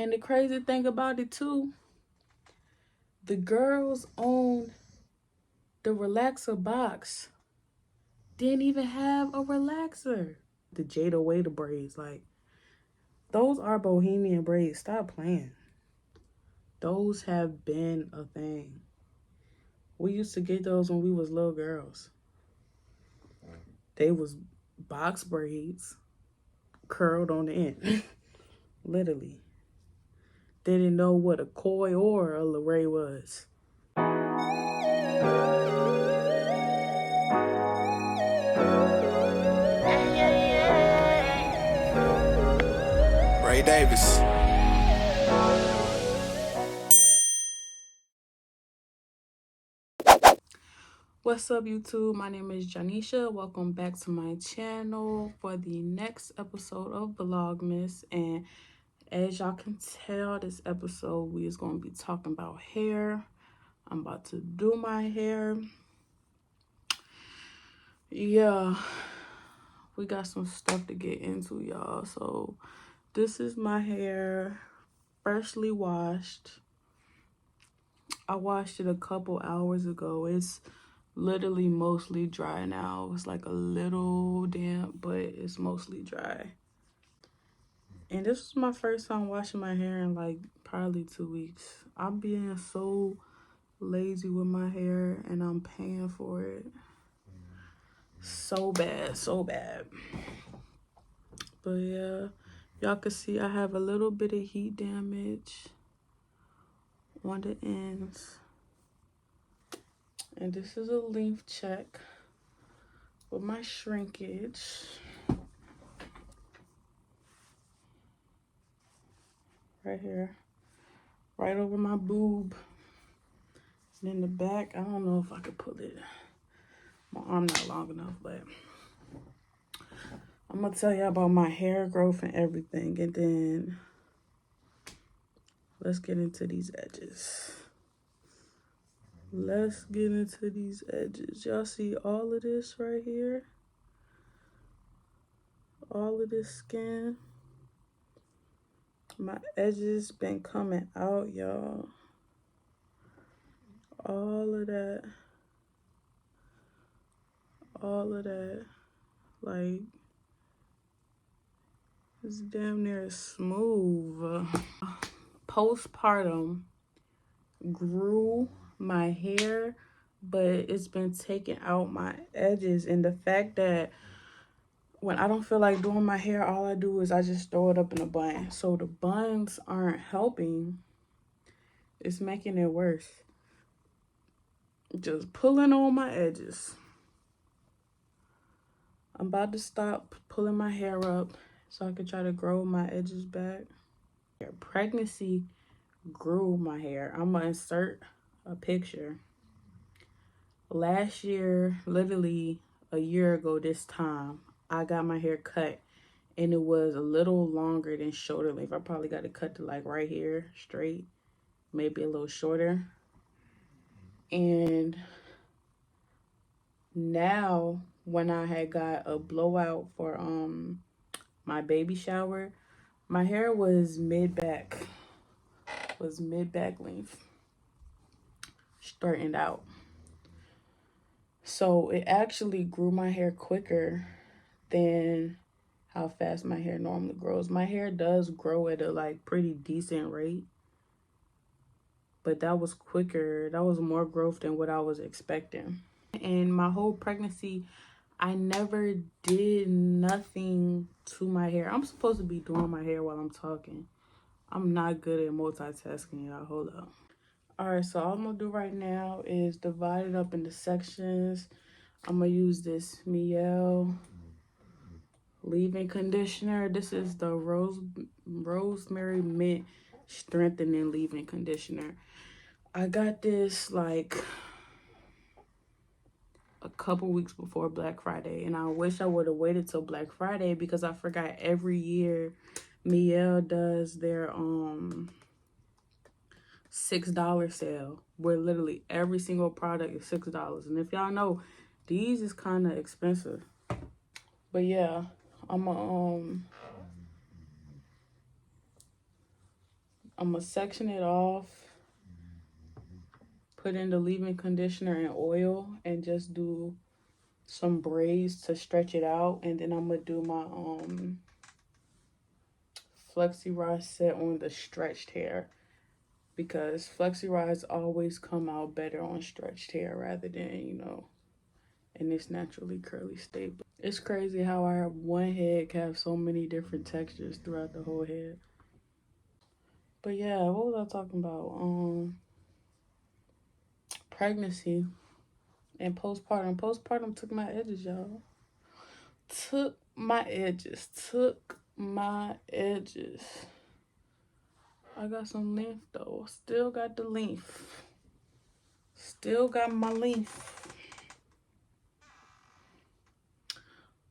And the crazy thing about it too, the girls on the relaxer box didn't even have a relaxer. The Jada Waiter braids, like, those are bohemian braids. Stop playing. Those have been a thing. We used to get those when we was little girls. They was box braids curled on the end. Literally. They didn't know what a koi or a Lorraine was. Ray Davis. What's up, YouTube? My name is Janisha. Welcome back to my channel for the next episode of Vlogmas. And as y'all can tell, this episode we is going to be talking about hair. I'm about to do my hair. Yeah, we got some stuff to get into, y'all. So this is my hair, freshly washed. I washed it a couple hours ago. It's literally mostly dry now. It's like a little damp, but it's mostly dry. And this was my first time washing my hair in like probably 2 weeks. I'm being so lazy with my hair and I'm paying for it. So bad, so bad. But yeah, y'all can see I have a little bit of heat damage on the ends. And this is a length check with my shrinkage. Right here. Right over my boob. And in the back, I don't know if I could pull it. My arm not long enough, but I'm gonna tell you about my hair growth and everything. And then let's get into these edges. Let's get into these edges. Y'all see all of this right here? All of this skin. My edges been coming out, y'all. All of that. All of that. Like, it's damn near smooth. Postpartum grew my hair, but it's been taking out my edges. And the fact that when I don't feel like doing my hair, all I do is I just throw it up in a bun. So the buns aren't helping. It's making it worse. Just pulling on my edges. I'm about to stop pulling my hair up so I can try to grow my edges back. Pregnancy grew my hair. I'm gonna insert a picture. Last year, literally a year ago this time, I got my hair cut and it was a little longer than shoulder length. I probably got it cut to like right here, straight, maybe a little shorter. And now when I had got a blowout for my baby shower, my hair was mid-back length, straightened out. So it actually grew my hair quicker than how fast my hair normally grows. My hair does grow at a like pretty decent rate, but that was quicker. That was more growth than what I was expecting. And my whole pregnancy, I never did nothing to my hair. I'm supposed to be doing my hair while I'm talking. I'm not good at multitasking, y'all. Hold up. All right, so all I'm gonna do right now is divide it up into sections. I'm gonna use this Mielle leave-in conditioner. This is the Rosemary Mint Strengthening Leave-In Conditioner. I got this like a couple weeks before Black Friday, and I wish I would have waited till Black Friday because I forgot every year Mielle does their $6 sale where literally every single product is $6. And if y'all know, these is kind of expensive. But yeah, I'm I'm gonna section it off, put in the leave-in conditioner and oil, and just do some braids to stretch it out. And then I'm gonna do my flexi rods set on the stretched hair, because flexi rods always come out better on stretched hair rather than, and it's naturally curly stable. It's crazy how our one head can have so many different textures throughout the whole head. But yeah, what was I talking about? Pregnancy and postpartum. Postpartum took my edges, y'all. Took my edges. Took my edges. I got some length though. Still got the length. Still got my length.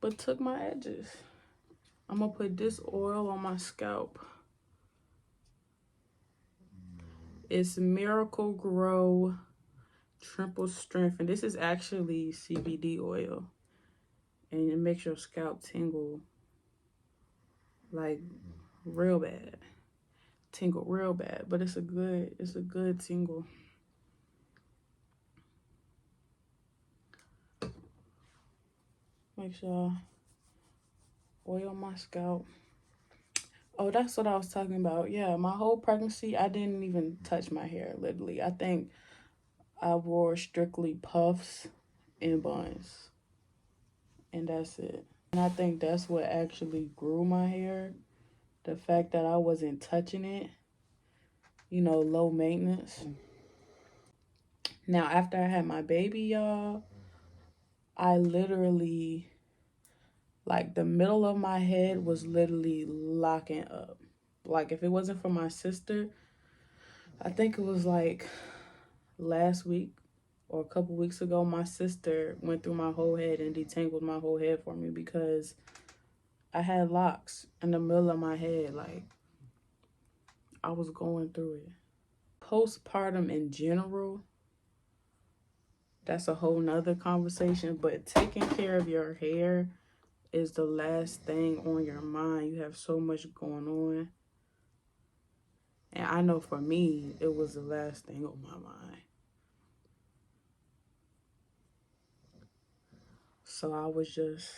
But took my edges. I'm gonna put this oil on my scalp. It's Miracle Grow Triple Strength, and this is actually CBD oil, and it makes your scalp tingle like real bad. Tingle real bad, but it's a good tingle. Make sure I oil my scalp. Oh, that's what I was talking about. Yeah, my whole pregnancy, I didn't even touch my hair, literally. I think I wore strictly puffs and buns, and that's it. And I think that's what actually grew my hair. The fact that I wasn't touching it, low maintenance. Now, after I had my baby, y'all, I literally, like, the middle of my head was literally locking up. Like, if it wasn't for my sister, I think it was like last week or a couple weeks ago, my sister went through my whole head and detangled my whole head for me because I had locks in the middle of my head. Like, I was going through it. Postpartum in general, that's a whole nother conversation, but taking care of your hair is the last thing on your mind. You have so much going on. And I know for me, it was the last thing on my mind. So I was just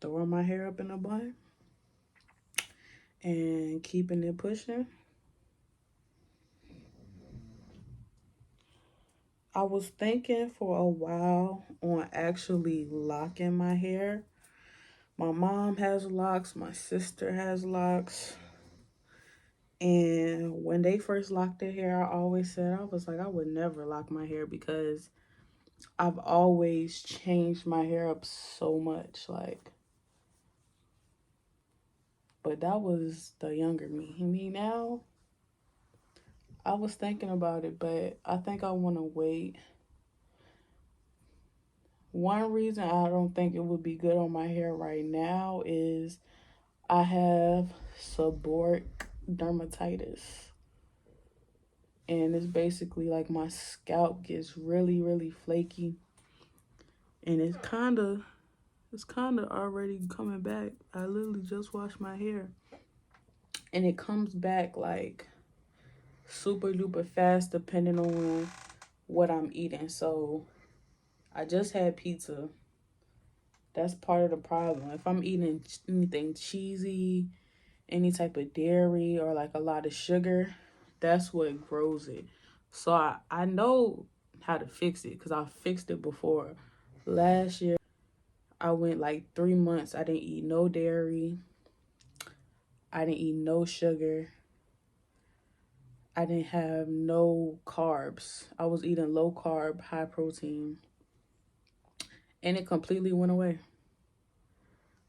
throwing my hair up in a bun and keeping it pushing. I was thinking for a while on actually locking my hair. My mom has locks, my sister has locks. And when they first locked their hair, I always said, I was like, I would never lock my hair because I've always changed my hair up so much. Like, but that was the younger me. Me now, I was thinking about it, but I think I want to wait. One reason I don't think it would be good on my hair right now is I have seborrheic dermatitis. And it's basically like my scalp gets really, really flaky. And it's kind of already coming back. I literally just washed my hair. And it comes back like super duper fast depending on what I'm eating. So I just had pizza. That's part of the problem. If I'm eating anything cheesy, any type of dairy, or like a lot of sugar, that's what grows it. So I know how to fix it because I fixed it before. Last year, I went like 3 months. I didn't eat no dairy. I didn't eat no sugar. I didn't have no carbs. I was eating low carb, high protein. And it completely went away.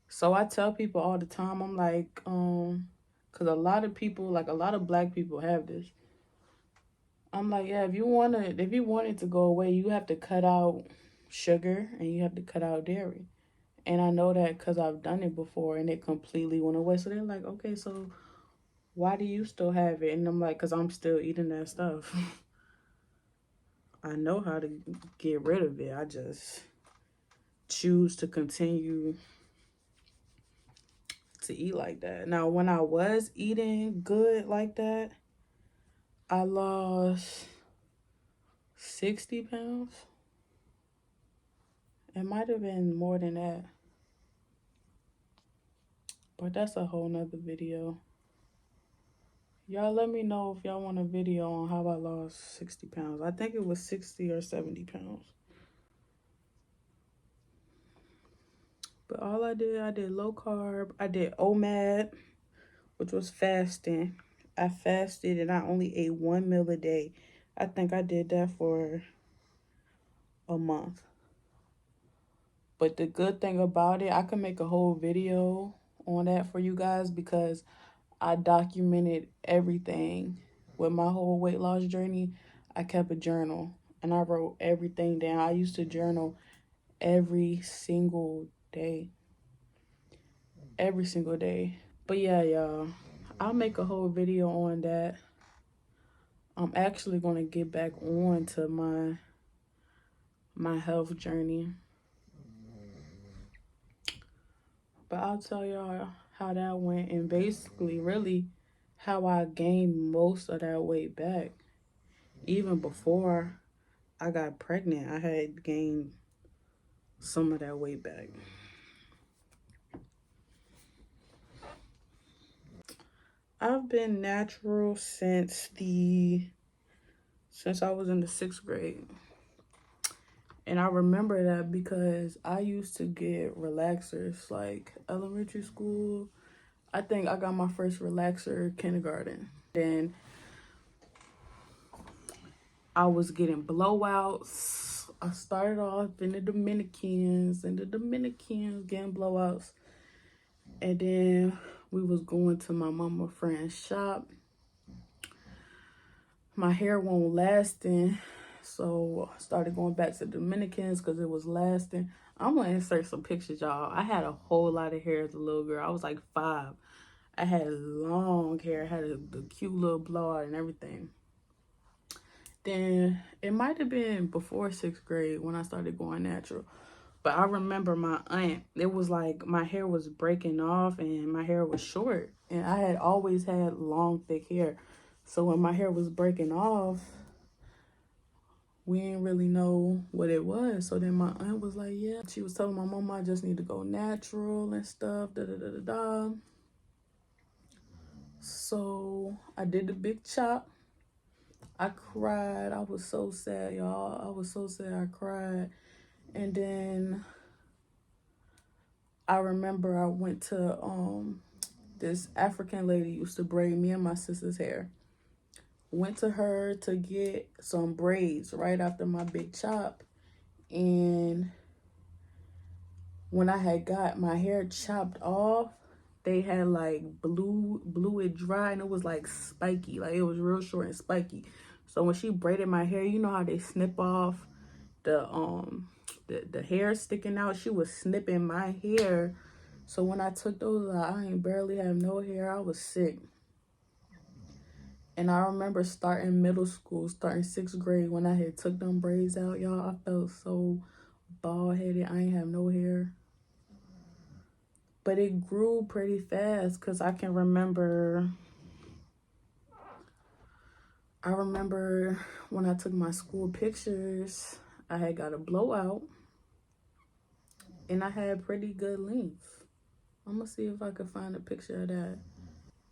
So I tell people all the time, I'm like, because a lot of people, like a lot of black people have this. I'm like, yeah, if you want it to go away, you have to cut out sugar and you have to cut out dairy. And I know that because I've done it before and it completely went away. So they're like, okay, so why do you still have it? And I'm like, because I'm still eating that stuff. I know how to get rid of it. I just choose to continue to eat like that. Now, when I was eating good like that, I lost 60 pounds. It might have been more than that, but that's a whole nother video. Y'all let me know if y'all want a video on how I lost 60 pounds. I think it was 60 or 70 pounds. But all I did low carb. I did OMAD, which was fasting. I fasted and I only ate 1 meal a day. I think I did that for a month. But the good thing about it, I can make a whole video on that for you guys because I documented everything with my whole weight loss journey. I kept a journal and I wrote everything down. I used to journal every single day. Every single day. But yeah, y'all, I'll make a whole video on that. I'm actually going to get back on to my health journey. But I'll tell y'all how that went and basically really how I gained most of that weight back. Even before I got pregnant, I had gained some of that weight back. I've been natural since I was in the 6th grade. And I remember that because I used to get relaxers like elementary school. I think I got my first relaxer kindergarten. Then I was getting blowouts. I started off in the Dominicans getting blowouts. And then we was going to my mama friend's shop. My hair wasn't lasting, so I started going back to Dominicans because it was lasting. I'm gonna insert some pictures, y'all. I had a whole lot of hair as a little girl. I was like 5. I had long hair. I had the cute little blowout and everything. Then it might have been before 6th grade when I started going natural. But I remember my aunt, it was like my hair was breaking off and my hair was short. And I had always had long, thick hair. So when my hair was breaking off, we didn't really know what it was. So then my aunt was like, yeah. She was telling my mama I just need to go natural and stuff, da-da-da-da-da. So I did the big chop. I cried. I was so sad, y'all. I was so sad. I cried. And then I remember I went to this African lady used to braid me and my sister's hair. Went to her to get some braids right after my big chop. And when I had got my hair chopped off, they had like blew it dry and it was like spiky. Like it was real short and spiky. So when she braided my hair, you know how they snip off the hair sticking out? She was snipping my hair. So when I took those out, I ain't barely have no hair. I was sick. And I remember starting middle school, starting 6th grade, when I had took them braids out, y'all, I felt so bald-headed. I ain't have no hair. But it grew pretty fast because I remember when I took my school pictures, I had got a blowout and I had pretty good length. I'm going to see if I could find a picture of that.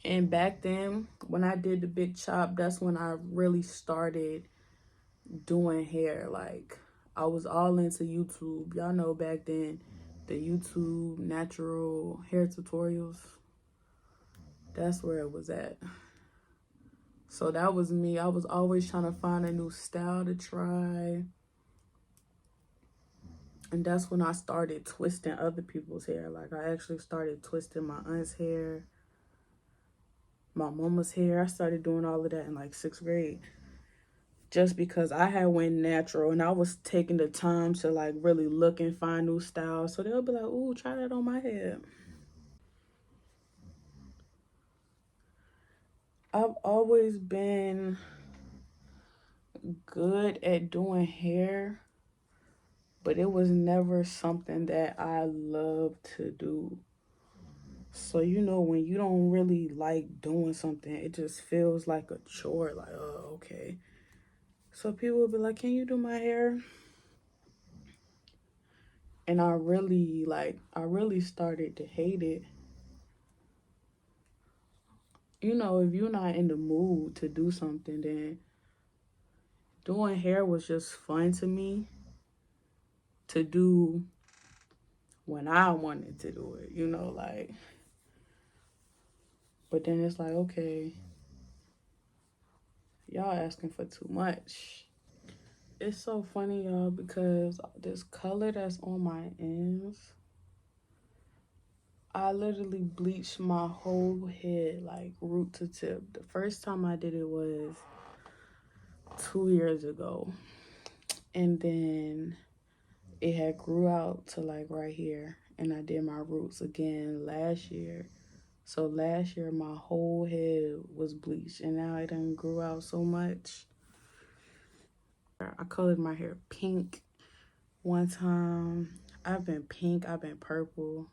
And back then, when I did the big chop, that's when I really started doing hair. Like, I was all into YouTube. Y'all know back then, the YouTube natural hair tutorials. That's where it was at. So that was me. I was always trying to find a new style to try. And that's when I started twisting other people's hair. Like, I actually started twisting my aunt's hair, my mama's hair. I started doing all of that in like 6th grade. Just because I had went natural and I was taking the time to like really look and find new styles. So they'll be like, ooh, try that on my head. I've always been good at doing hair, but it was never something that I loved to do. So, you know, when you don't really like doing something, it just feels like a chore. Like, oh, okay. So people will be like, can you do my hair? And I really started to hate it. You know, if you're not in the mood to do something, then doing hair was just fun to me to do when I wanted to do it, you know, like, but then it's like, okay, y'all asking for too much. It's so funny, y'all, because this color that's on my ends, I literally bleached my whole head, like root to tip. The first time I did it was 2 years ago. And then it had grew out to like right here. And I did my roots again last year. So last year my whole head was bleached, and now it done grew out so much. I colored my hair pink one time. I've been pink, I've been purple.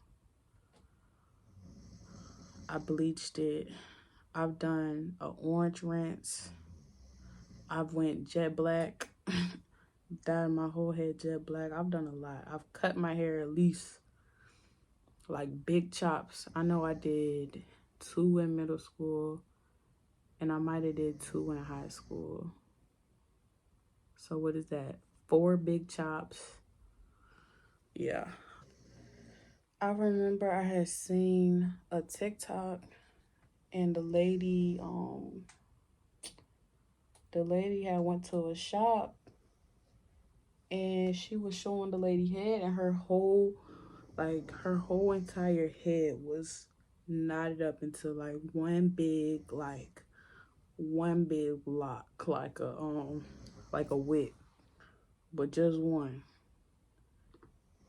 I bleached it. I've done an orange rinse. I've went jet black, dyed my whole head jet black. I've done a lot. I've cut my hair at least like big chops. I know I did 2 in middle school, and I might have did 2 in high school. So what is that? 4 big chops. Yeah. I remember I had seen a TikTok, and the lady had went to a shop, and she was showing the lady head, and her whole entire head was knotted up into one big lock, like a whip, but just one.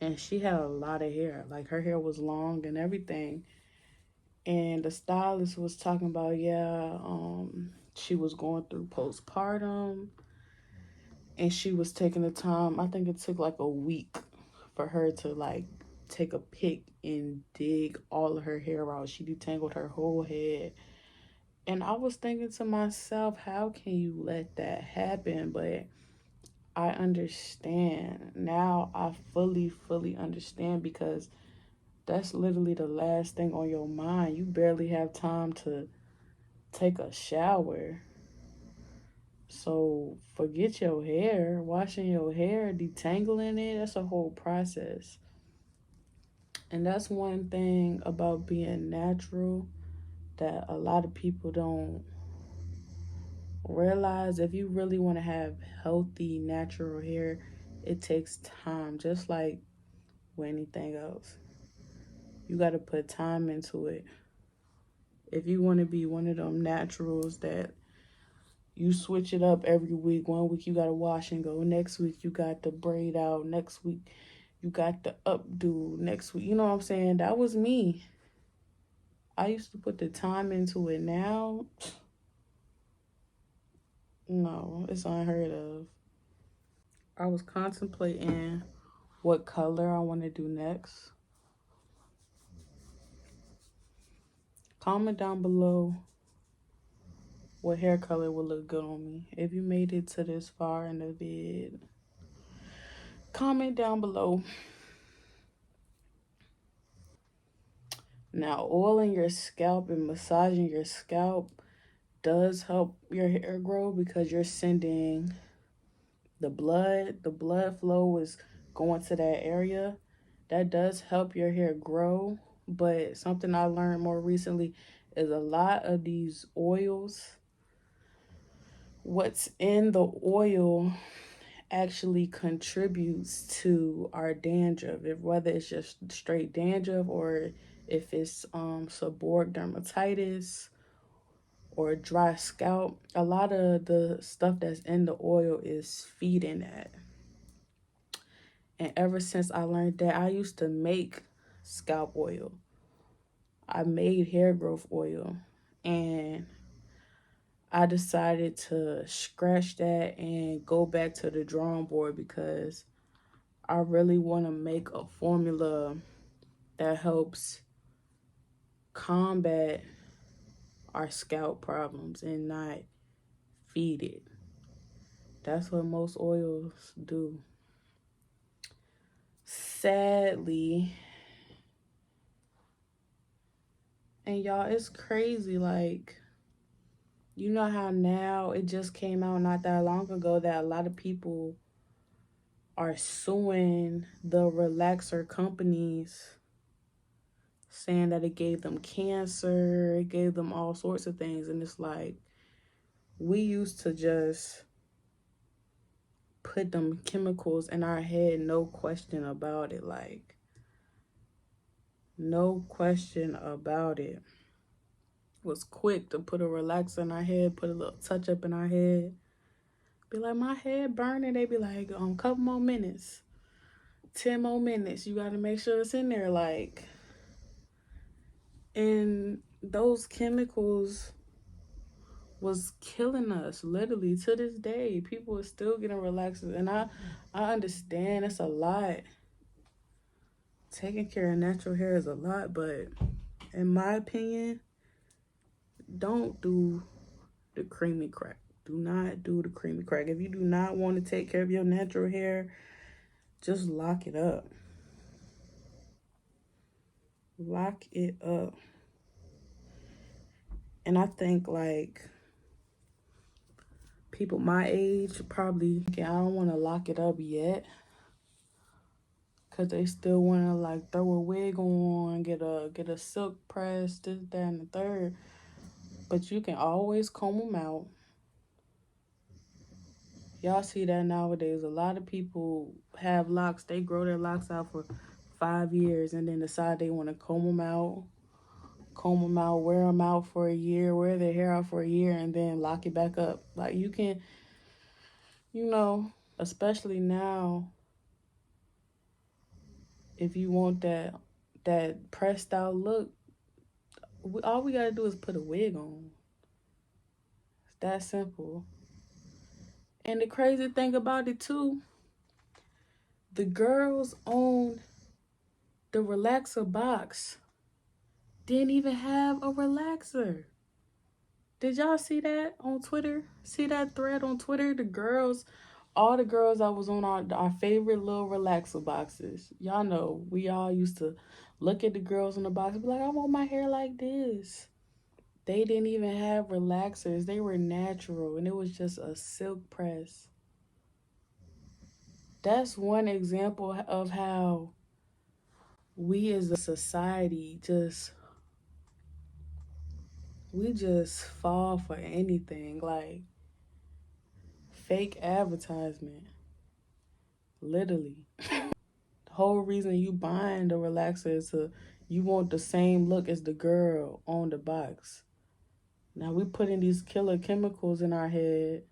And she had a lot of hair. Like her hair was long and everything. And the stylist was talking about, yeah, she was going through postpartum, and she was taking the time. I think it took like a week for her to like take a pick and dig all of her hair out. She detangled her whole head. And I was thinking to myself, how can you let that happen? But I understand. Now I fully understand, because that's literally the last thing on your mind. You barely have time to take a shower. So forget your hair, washing your hair, detangling it, that's a whole process. And that's one thing about being natural that a lot of people don't realize. If you really want to have healthy, natural hair, it takes time, just like with anything else. You got to put time into it. If you want to be one of them naturals that you switch it up every week. One week you got to wash and go. Next week you got the braid out. Next week you got the updo. Next week, you know what I'm saying? That was me. I used to put the time into it. Now, no, it's unheard of. I was contemplating what color I want to do next. Comment down below what hair color would look good on me. If you made it to this far in the vid, comment down below. Now, oiling your scalp and massaging your scalp does help your hair grow, because you're sending the blood flow is going to that area. That does help your hair grow. But something I learned more recently is a lot of these oils, what's in the oil actually contributes to our dandruff, if whether it's just straight dandruff, or if it's seborrheic dermatitis or dry scalp. A lot of the stuff that's in the oil is feeding that. And ever since I learned that, I used to make scalp oil. I made hair growth oil. And I decided to scratch that and go back to the drawing board, because I really want to make a formula that helps combat our scalp problems and not feed it. That's what most oils do. Sadly, and y'all, it's crazy. Like, you know how now it just came out not that long ago that a lot of people are suing the relaxer companies, saying that it gave them cancer, it gave them all sorts of things. And it's like, we used to just put them chemicals in our head, no question about it. Like, no question about it. Was quick to put a relaxer in our head, put a little touch up in our head. Be like, my head burning. They be like, a couple more minutes, 10 more minutes. You got to make sure it's in there. Like, and those chemicals was killing us, literally. To this day, people are still getting relaxers. And I understand it's a lot. Taking care of natural hair is a lot, but in my opinion, don't do the creamy crack. Do not do the creamy crack. If you do not want to take care of your natural hair, just lock it up. Lock it up. And I think, like, people my age probably, I don't want to lock it up yet, because they still want to, like, throw a wig on, get a silk press, this, that, and the third. But you can always comb them out. Y'all see that nowadays. A lot of people have locks. They grow their locks out for 5 years and then decide they want to comb them out, wear them out for a year, wear their hair out for a year, and then lock it back up. Like, you can, especially now, if you want that pressed out look, all we gotta do is put a wig on. It's that simple. And the crazy thing about it too, the girls on the relaxer box didn't even have a relaxer. Did y'all see that on Twitter? See that thread on Twitter? All the girls that was on our favorite little relaxer boxes. Y'all know, we all used to look at the girls on the box and be like, I want my hair like this. They didn't even have relaxers. They were natural, and it was just a silk press. That's one example of how we as a society we just fall for anything. Like, fake advertisement. Literally. The whole reason you buying the relaxer is you want the same look as the girl on the box. Now we putting these killer chemicals in our head,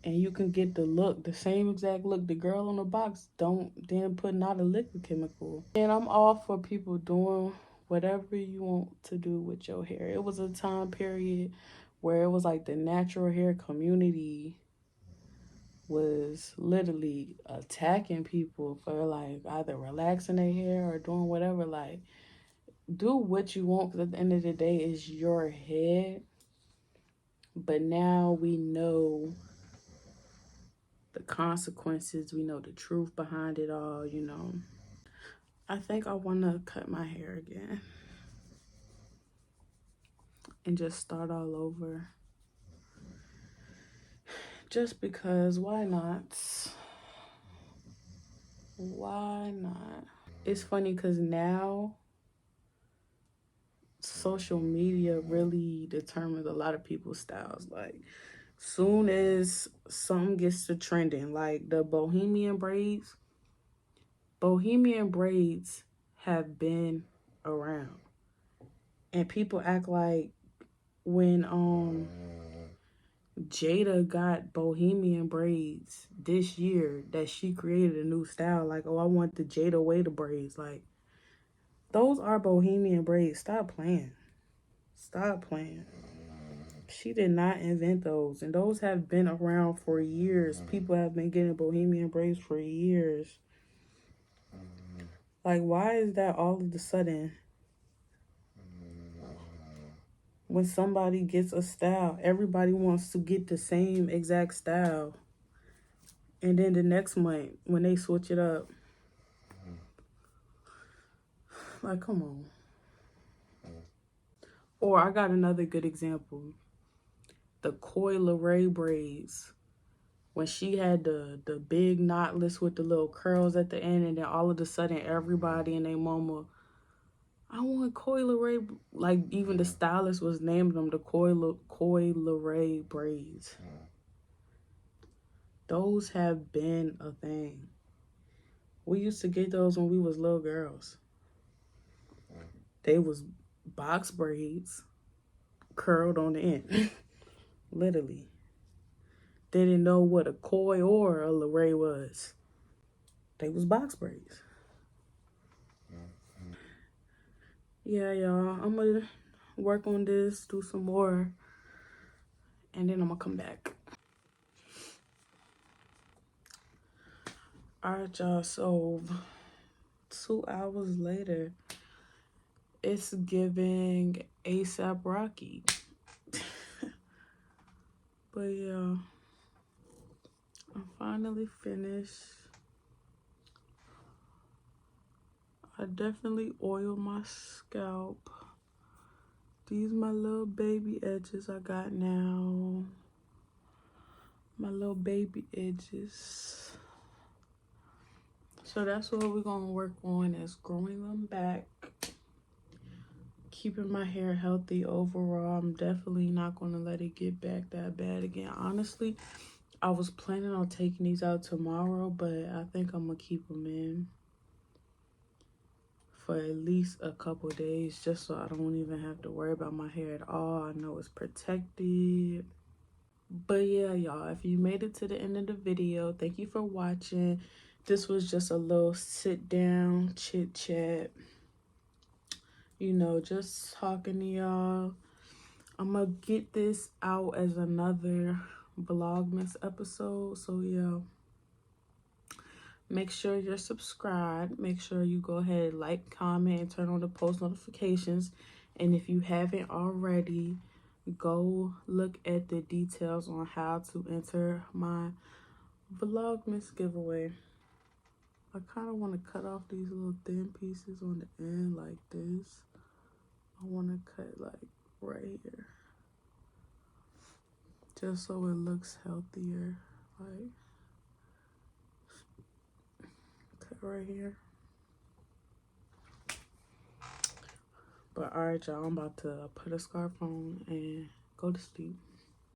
and you can get the same exact look the girl on the box then putting out a liquid chemical. And I'm all for people doing whatever you want to do with your hair. It was a time period where it was like the natural hair community was literally attacking people for, like, either relaxing their hair or doing whatever. Like, do what you want, because at the end of the day, it's your head. But now we know the consequences. We know the truth behind it all, I think I want to cut my hair again and just start all over. Just because, why not? Why not? It's funny because now social media really determines a lot of people's styles. Like, soon as something gets to trending, like the bohemian braids have been around. And people act like when Jada got bohemian braids this year that she created a new style. Like, oh, I want the Jada Waiter braids. Like, those are bohemian braids. Stop playing. She did not invent those. And those have been around for years. People have been getting bohemian braids for years. Like, why is that all of a sudden when somebody gets a style, everybody wants to get the same exact style. And then the next month, when they switch it up, like, come on. Or I got another good example. The Coi Leray braids. When she had the big knotless with the little curls at the end, and then all of a sudden everybody and their mama, I want Coi Leray, like even the stylist was naming them the Coi Leray braids. Those have been a thing. We used to get those when we was little girls. They was box braids curled on the end. Literally. They didn't know what a Coi or a Leray was. They was box braids. Yeah, y'all. I'm going to work on this, do some more, and then I'm going to come back. Alright, y'all. So, 2 hours later, it's giving ASAP Rocky. But yeah, I'm finally finished. I definitely oiled my scalp. These my little baby edges I got now. My little baby edges. So that's what we're gonna work on, is growing them back. Keeping my hair healthy overall. I'm definitely not gonna let it get back that bad again. Honestly, I was planning on taking these out tomorrow, but I think I'm gonna keep them in for at least a couple days, just so I don't even have to worry about my hair at all. I know it's protected. But yeah, y'all, if you made it to the end of the video, thank you for watching. This was just a little sit down chit chat, you know, just talking to y'all. I'm gonna get this out as another Vlogmas episode. So yeah, make sure you're subscribed. Make sure you go ahead, like, comment, and turn on the post notifications. And if you haven't already, go look at the details on how to enter my Vlogmas giveaway. I kind of want to cut off these little thin pieces on the end like this. I want to cut like right here, just so it looks healthier. Like, cut right here. But alright, y'all, I'm about to put a scarf on and go to sleep.